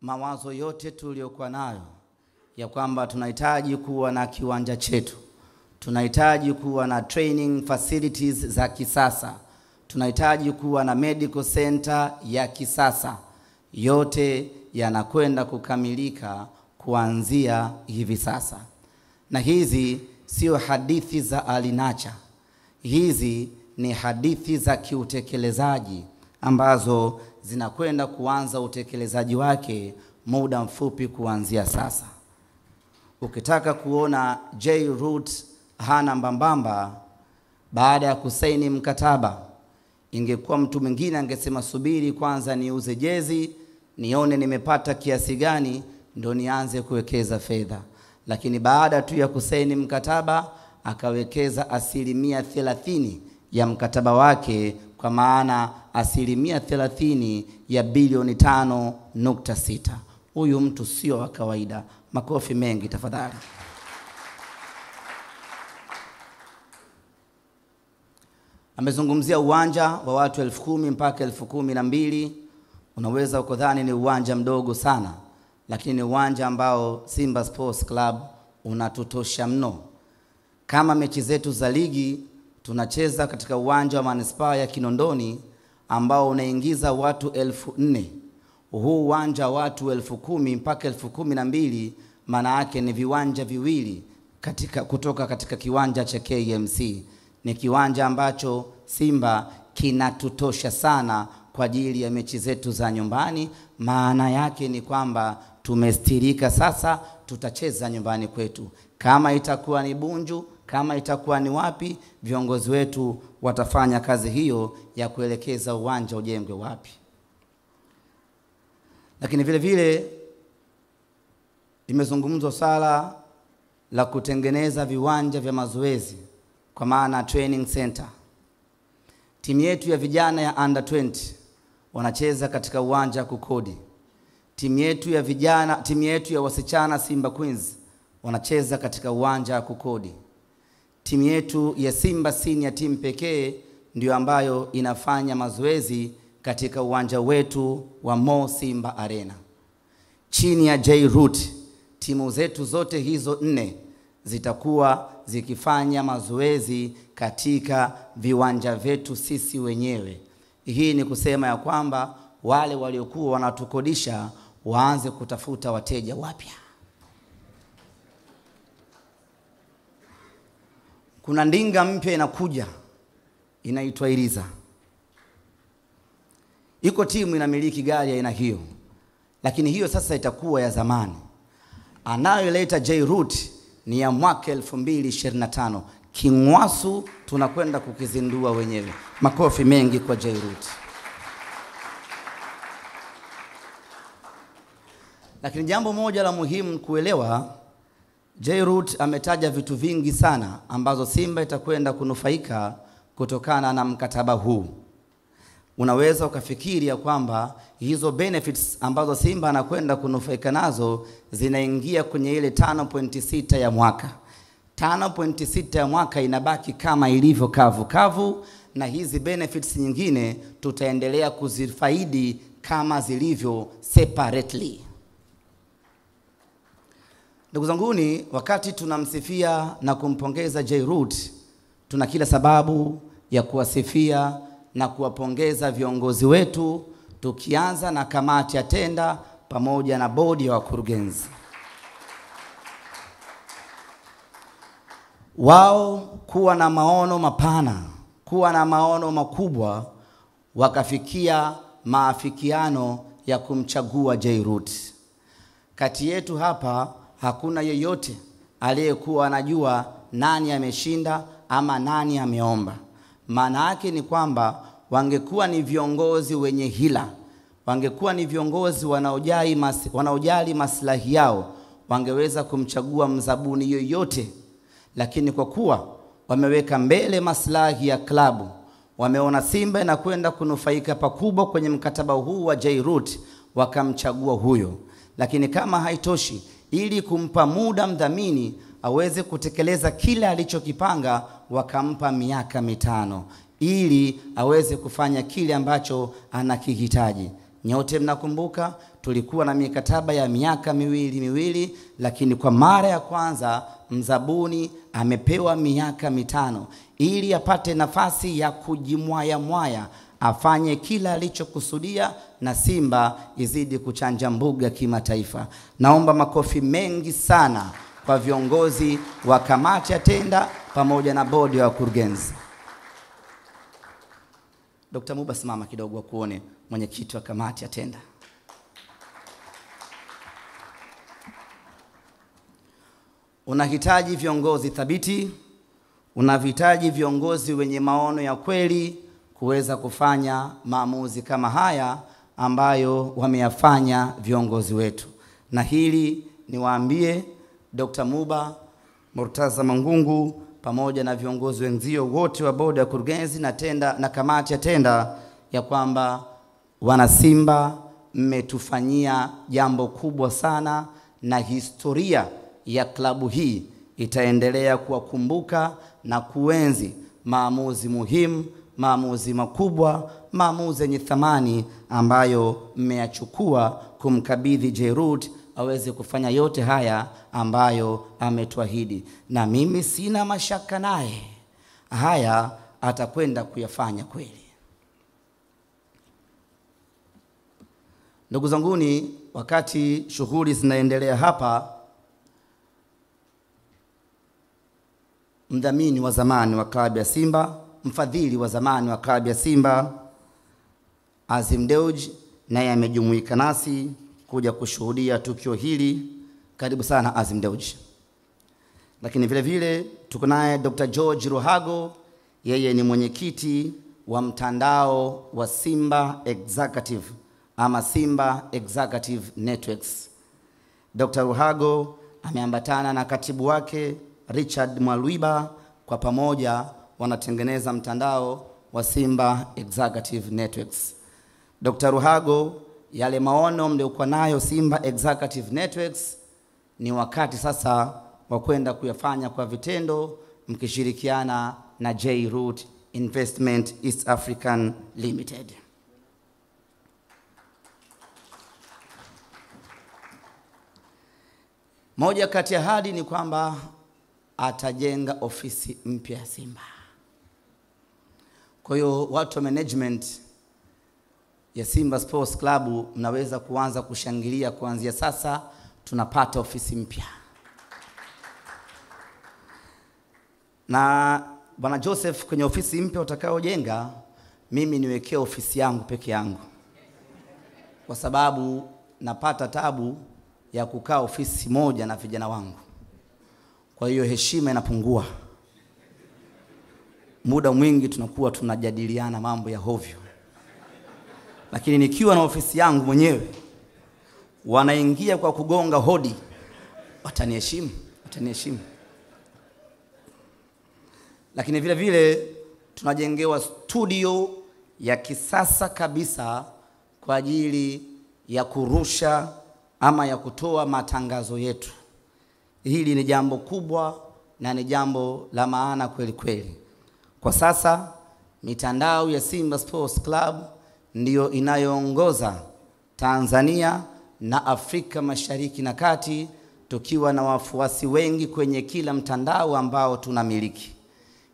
mawazo yote tuliokuwa nayo ya kwamba tunahitaji kuwa na kiwanja chetu, tunahitaji kuwa na training facilities za kisasa, tunahitaji kuwa na medical center ya kisasa, yote yanakwenda kukamilika kuanzia hivi sasa. Na hizi sio hadithi za alinacha, hizi ni hadithi za kiutekelezaji ambazo zinakwenda kuanza utekelezaji wake muda mfupi kuanzia sasa. Ukitaka kuona J-Root hana mbambamba baada ya kusaini mkataba, ingekuwa mtu mwingine angesema subiri kwanza niuze jezi nione nimepata kiasi gani ndo nianze kuwekeza fedha. Lakini baada tu ya kusaini mkataba akawekeza 30% ya mkataba wake, kwa maana 30% ya bilioni 5.6. Huyu mtu sio wa kawaida. Makofi mengi tafadhali. Amezungumzia uwanja wa watu 10,000 mpaka 12,000. Unaweza ukadhani ni uwanja mdogo sana, lakini ni uwanja ambao Simba Sports Club unatutosha mno. Kama mechi zetu za ligi tunacheza katika uwanja wa Manispaa ya Kinondoni ambao unaingiza watu 4,000. Huu uwanja watu 10,000 mpaka 12,000, maana yake ni viwanja viwili kutoka katika kiwanja cha KMC. Ni kiwanja ambacho Simba kinatutosha sana kwa ajili ya mechi zetu za nyumbani. Maana yake ni kwamba tumestirika sasa, tutacheza nyumbani kwetu. Kama itakuwa ni Bunju, kama itakuwa ni wapi, viongozi wetu watafanya kazi hiyo ya kuelekeza uwanja ujengwe wapi. Lakini vile vile imezungumzwa sala la kutengeneza viwanja vya mazoezi, kwa maana training center. Timu yetu ya vijana ya under 20 wanacheza katika uwanja kukodi. Timu yetu ya wasichana Simba Queens wanacheza katika uwanja kukodi. Timu yetu ya Simba Senior Team pekee ndio ambayo inafanya mazoezi katika uwanja wetu wa Mo Simba Arena. Chini ya J-Root, timu zetu zote hizo 4 zitakuwa zikifanya mazoezi katika viwanja vyetu sisi wenyewe. Hii ni kusema ya kwamba wale waliokuwa wanatukodisha waanze kutafuta wateja wapya. Kuna ndinga mpya inakuja, inaitwa Iriza. Iko timu inamiliki gari aina hiyo, lakini hiyo sasa itakuwa ya zamani. Anayoleta J-Root ni ya mwaka 2025. Kingwasu tunakwenda kukizindua wenyewe. Makofi mengi kwa J-Root. Lakini jambo moja la muhimu kuelewa, J-Root ametaja vitu vingi sana ambazo Simba itakwenda kunufaika kutokana na mkataba huu. Unaweza ukafikiri ya kwamba hizo benefits ambazo Simba anakwenda kunufaika nazo zinaingia kwenye ile 5.6 ya mwaka. 5.6 ya mwaka inabaki kama ilivyo kavu, na hizi benefits nyingine tutaendelea kuzifaidi kama zilivyo separately. Ndugu zanguni, wakati tunamsifia na kumpongeza J-Root, tuna kila sababu ya kuwasifia na kuwapongeza viongozi wetu, tukianza na kamati ya tenda pamoja na bodi ya wakurugenzi. Wao kuwa na maono mapana, kuwa na maono makubwa, wakafikia maafikiano ya kumchagua J-Root. Kati yetu hapa hakuna yeyote aliyekuwa anajua nani ameshinda ama nani ameomba. Maana yake ni kwamba wangekuwa ni viongozi wenye hila, wangekuwa ni viongozi wanaojali maslahi yao, wangeweza kumchagua mzabuni yoyote. Lakini kwa kuwa wameweka mbele maslahi ya klabu, wameona Simba inakwenda kunufaika pakubwa kwenye mkataba huu wa J-Root, wakamchagua huyo. Lakini kama haitoshi, ili kumpa muda mdhamini aweze kutekeleza kile alichokipanga, wakampa miaka 5 ili aweze kufanya kile ambacho anakihitaji. Nyote mnakumbuka tulikuwa na mikataba ya miaka miwili, lakini kwa mara ya kwanza mzabuni amepewa miaka 5 ili apate nafasi ya kujimwaya, afanye kila alichokusudia na Simba izidi kuchanja mbuga kimataifa. Naomba makofi mengi sana kwa viongozi wa kamati ya tenda pamoja na bodi ya wakurugenzi. Dr. Muba, simama kidogo wa kuone mwenyekiti wa kamati ya tenda. Unahitaji viongozi thabiti, unahitaji viongozi wenye maono ya kweli kuweza kufanya maamuzi kama haya ambayo wameyafanya viongozi wetu. Na hili niwaambie Dr. Muba, Murtaza Mangungu pamoja na viongozi wenzio wote wa bodi ya kurugenzi na tenda na kamati ya tenda ya kwamba wana Simba mmetufanyia jambo kubwa sana, na historia ya klabu hii itaendelea kuwakumbuka na kuenzi maamuzi muhimu, maamuzi makubwa, maamuzi yenye thamani ambayo mmeyachukua kumkabidhi Jerud aweze kufanya yote haya ambayo ametuahidi. Na mimi sina mashaka naye, haya atakwenda kuyafanya kweli. Ndugu zanguni, wakati shughuli zinaendelea hapa, mdhamini wa zamani wa klabu ya Simba, mfadhili wa zamani wa klabu ya Simba, Azim Dewji, naye amejumuika nasi kuja kushuhudia tukio hili. Karibu sana Azim Dewji. Lakini vile vile tuko naye Dr. George Ruhago, yeye ni mwenyekiti wa mtandao wa Simba Executive ama Simba Executive Networks. Dr. Ruhago ameambatana na katibu wake Richard Mwalwiba, kwa pamoja wanatengeneza mtandao wa Simba Executive Networks. Dr. Ruhago, yale maono mliokuwa nayo Simba Executive Networks ni wakati sasa wa kwenda kuyafanya kwa vitendo, mkishirikiana na J-Root Investment East African Limited. Moja kati ya ahadi ni kwamba atajenga ofisi mpya ya Simba. Kwa hiyo watu wa management ya Simba Sports Club mnaweza kuanza kushangilia kuanzia sasa, tunapata ofisi mpya. Na Bwana Joseph, kwenye ofisi mpya utakaojenga, mimi niwekee ofisi yangu peke yangu, kwa sababu napata tabu ya kukaa ofisi moja na vijana wangu. Kwa hiyo heshima inapungua. Muda mwingi tunakuwa tunajadiliana mambo ya hovyo. Lakini nikiwa na ofisi yangu mwenyewe, wanaingia kwa kugonga hodi, wataniheshimu. Lakini vile vile tunajengewa studio ya kisasa kabisa kwa ajili ya kurusha ama ya kutoa matangazo yetu. Hili ni jambo kubwa na ni jambo la maana kweli kweli. Kwa sasa mitandao ya Simba Sports Club ndiyo inayoongoza Tanzania na Afrika Mashariki na Kati, tukiwa na wafuasi wengi kwenye kila mtandao ambao tunamiliki.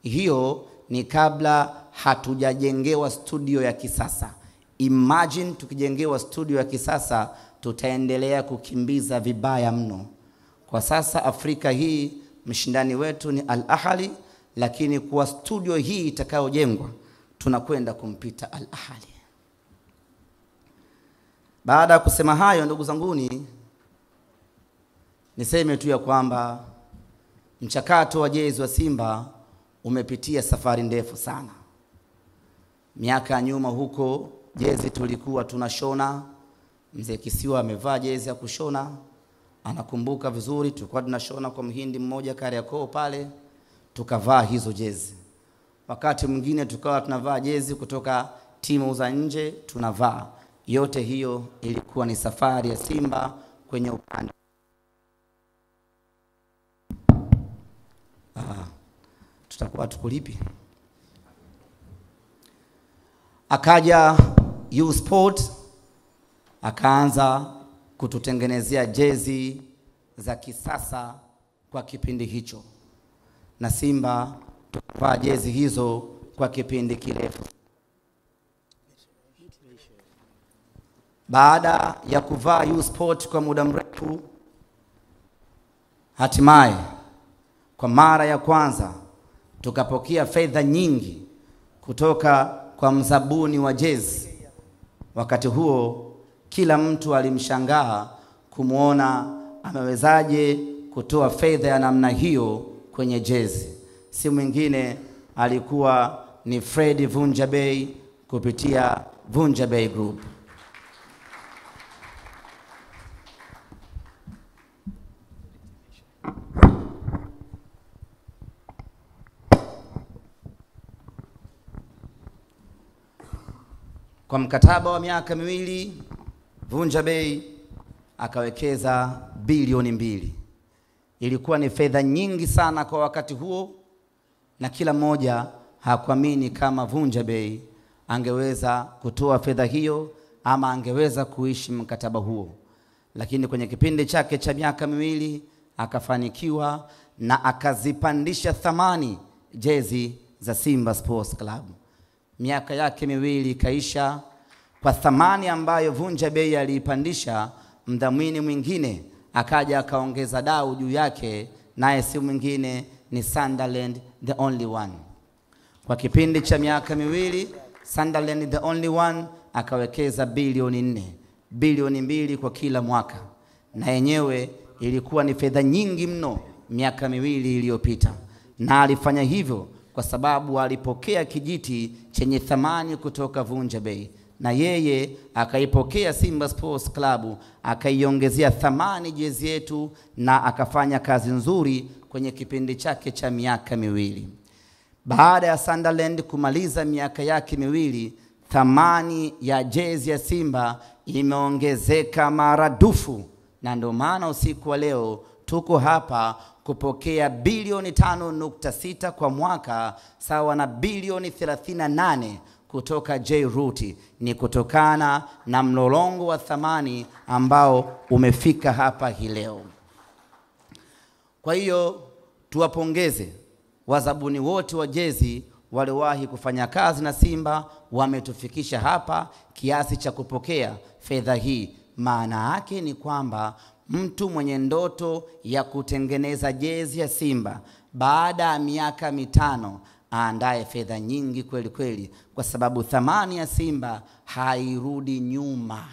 Hiyo ni kabla hatujajengewa studio ya kisasa. Imagine tukijengewa studio ya kisasa, tutaendelea kukimbiza vibaya mno. Kwa sasa Afrika hii mshindani wetu ni Al Ahly, lakini kwa studio hii itakayojengwa tunakwenda kumpita Al Ahly. Baada ya kusema hayo, ndugu zanguni, niseme tu ya kwamba mchakato wa jezi wa Simba umepitia safari ndefu sana. Miaka ya nyuma huko jezi tulikuwa tunashona. Mzee Kisiwa amevaa jezi ya kushona, anakumbuka vizuri. Tulikuwa tunashona kwa mhindi mmoja Kariakoo pale, tukavaa hizo jezi. Wakati mwingine tukawa tunavaa jezi kutoka timu za nje tunavaa. Yote hiyo ilikuwa ni safari ya Simba kwenye upande. Tutakuwa tukulipi. Akaja U Sport akaanza kututengenezea jezi za kisasa kwa kipindi hicho, na Simba tukavaa jezi hizo kwa kipindi kirefu. Baada ya kuvaa U-Sport kwa muda mrefu, hatimaye kwa mara ya kwanza tukapokea fedha nyingi kutoka kwa mzabuni wa jezi. Wakati huo kila mtu alimshangaa kumuona amewezaje kutoa fedha ya namna hiyo kwenye jezi. Si mwingine alikuwa ni Fred Vunja Bay kupitia Vunja Bay Group. Kwa mkataba wa miaka miwili, Vunja Bay akawekeza bilioni 2. Ilikuwa ni fedha nyingi sana kwa wakati huo, na kila mmoja hakuamini kama Vunja Bay angeweza kutoa fedha hiyo ama angeweza kuishi mkataba huo. Lakini kwenye kipindi chake cha miaka miwili akafanikiwa na akazipandisha thamani jezi za Simba Sports Club. Miaka yake miwili ikaisha, kwa thamani ambayo Vunja Bay aliipandisha, mdhamini mwingine akaja akaongeza dau juu yake, naye si mwingine ni Sunderland the Only One. Kwa kipindi cha miaka miwili, Sunderland the Only One akawekeza bilioni 4, bilioni 2 kwa kila mwaka, na yenyewe ilikuwa ni fedha nyingi mno miaka miwili iliyopita. Na alifanya hivyo kwa sababu alipokea kijiti chenye thamani kutoka Vunja Bay, na yeye akaipokea Simba Sports Club, akaiongezea thamani jezi yetu, na akafanya kazi nzuri kwenye kipindi chake cha miaka miwili. Baada ya Sunderland kumaliza miaka yake miwili, thamani ya jezi ya Simba imeongezeka maradufu, na ndio maana usiku wa leo tuko hapa kupokea bilioni 5.6 kwa mwaka, sawa na bilioni 38 kutoka J-Root. Ni kutokana na mlolongo wa thamani ambao umefika hapa hii leo. Kwa hiyo tuwapongeze wazabuni wote wa jezi waliowahi kufanya kazi na Simba, wametufikisha hapa kiasi cha kupokea fedha hii. Maana yake ni kwamba mtu mwenye ndoto ya kutengeneza jezi ya Simba baada ya miaka 5 aandae fedha nyingi kweli kweli, kwa sababu thamani ya Simba hairudi nyuma.